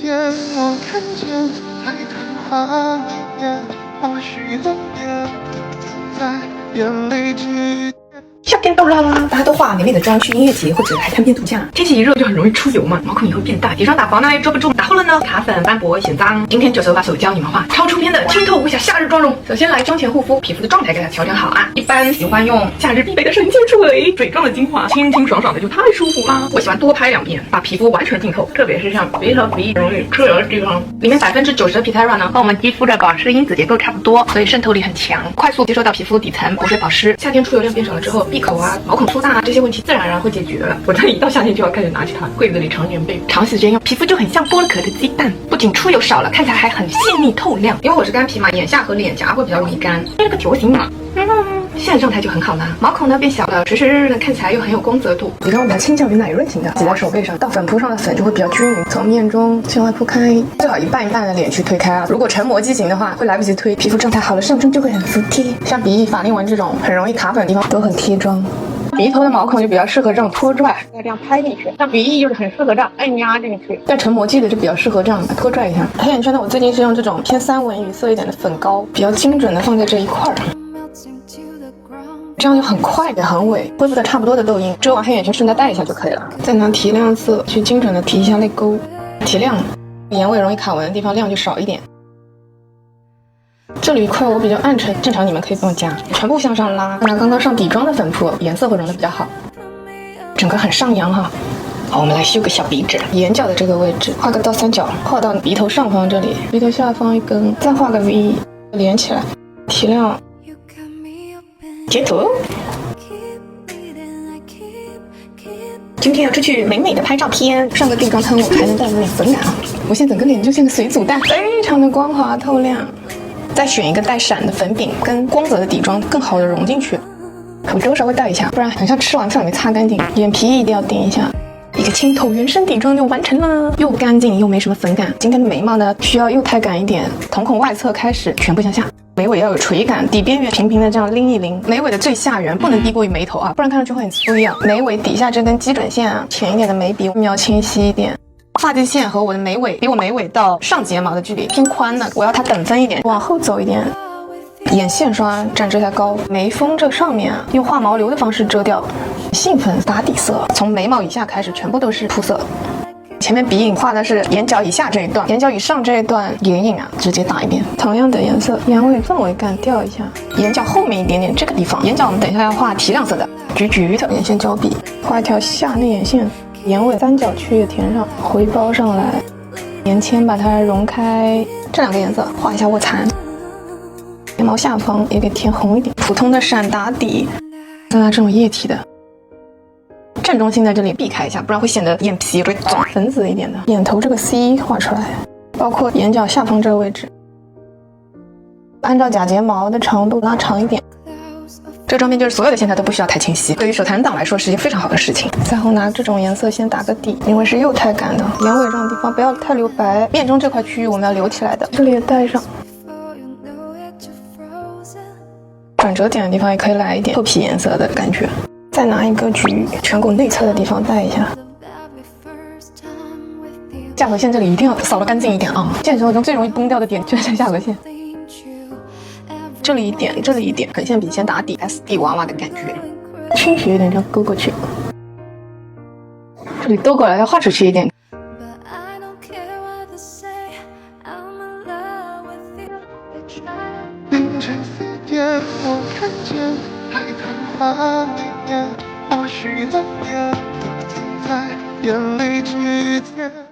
天，我看见在童话里面，或许能变在眼泪之间。夏天到了，大家都化美美的妆去音乐节或者海滩边度假。天气一热就很容易出油嘛，毛孔也会变大，底妆打薄呢又遮不住，打厚了呢卡粉斑驳显脏。今天就把手教你们画超出片的清透无瑕夏日妆容。首先来妆前护肤，皮肤的状态给它调整好啊。一般喜欢用夏日必备的神仙水，水状的精华，清清爽爽的就太舒服啦。我喜欢多拍2遍，把皮肤完全浸透，特别是像鼻头鼻翼容易出油的地方，里面90%的 Pitera 呢和我们肌肤的保湿因子结构差不多，所以渗透力很强，快速接收到皮肤底层，补水保湿。夏天出油量变少了之后，闭口啊、毛孔粗大啊这些问题自然而然会解决了。我这一到夏天就要开始拿起它，柜子里常年备，长时间用，皮肤就很像剥了壳的鸡蛋，不仅出油少了，看起来还很细腻透亮。因为我是干皮嘛，眼下和脸颊会比较容易干，这个球形嘛，现在状态就很好啦，毛孔呢变小了，实实日日的看起来又很有光泽度。底妆比较倾向于奶润型的，挤在手背上，到粉扑上的粉就会比较均匀，从面中向外铺开，最好一半一半的脸去推开啊。如果成膜肌型的话，会来不及推，皮肤状态好了，上妆就会很服帖。像鼻翼、法令纹这种很容易卡粉的地方都很贴妆。鼻头的毛孔就比较适合这种拖拽，再这样拍进去；像鼻翼就是很适合这样按压进去。带成膜肌的就比较适合这样拖拽一下。黑眼圈呢，我最近是用这种偏三文鱼色一点的粉膏，比较精准的放在这一块儿。这样就很快也很稳，恢复的差不多的痘印，遮完黑眼圈顺带带一下就可以了。再拿提亮色去精准的提一下泪沟，提亮，眼尾容易卡纹的地方亮就少一点。这里一块我比较暗沉，正常你们可以不用加，全部向上拉。拿刚刚上底妆的粉扑，颜色会融的比较好，整个很上扬哈。好，我们来修个小鼻子，眼角的这个位置画个倒三角，画到鼻头上方这里，鼻头下方一根，再画个 V， 连起来，提亮。截图。今天要出去美美的拍照片，上个定妆餐我还能带有点粉感啊！我现在整个脸就像个水煮蛋，非常的光滑透亮。再选一个带闪的粉饼，跟光泽的底妆更好的融进去。口周稍微带一下，不然很像吃完饭没擦干净。眼皮一定要点一下。一个清透原生底妆就完成了，又干净又没什么粉感。今天的眉毛呢，需要幼态感一点，瞳孔外侧开始全部向下。眉尾要有垂感，底边缘平平的这样拎一拎，眉尾的最下缘不能低过于眉头啊，不然看上去会很粗一样。眉尾底下这根基准线啊，浅一点的眉笔描清晰一点。发际线和我的眉尾比我眉尾到上睫毛的距离偏宽的，我要它等分一点，往后走一点。眼线刷蘸这下膏，眉峰这上面啊，用画毛流的方式遮掉。杏粉打底色，从眉毛以下开始全部都是铺色。前面鼻影画的是眼角以下这一段，眼角以上这一段眼影啊，直接打一遍。同样的颜色，眼尾氛围感调一下。眼角后面一点点这个地方，眼角我们等一下要画提亮色的，橘橘的眼线胶笔，画一条下内眼线，眼尾三角区也填上，回包上来，眼圈把它融开。这两个颜色画一下卧蚕，睫毛下方也给填红一点，普通的闪打底，再拿这种液体的。正中心在这里避开一下，不然会显得眼皮会肿。粉紫一点的眼头这个 C 画出来，包括眼角下方这个位置，按照假睫毛的长度拉长一点。这个妆面就是所有的线条都不需要太清晰，对于手残党来说是一件非常好的事情。再后拿这种颜色先打个底，因为是幼态感的，眼尾这种地方不要太留白，面中这块区域我们要留起来的，这里也带上。转折点的地方也可以来一点透皮颜色的感觉。再拿一个橘，颧骨内侧的地方带一下。下颌线这里一定要扫得干净一点啊！见生活中最容易崩掉的点就是下颌线。这里一点，这里一点，横线笔先打底 ，SD 娃娃的感觉，倾斜一点，这样勾过去。这里勾过来要画出去一点。凌晨4点，我看见在童话里面，或许能变在眼泪之间。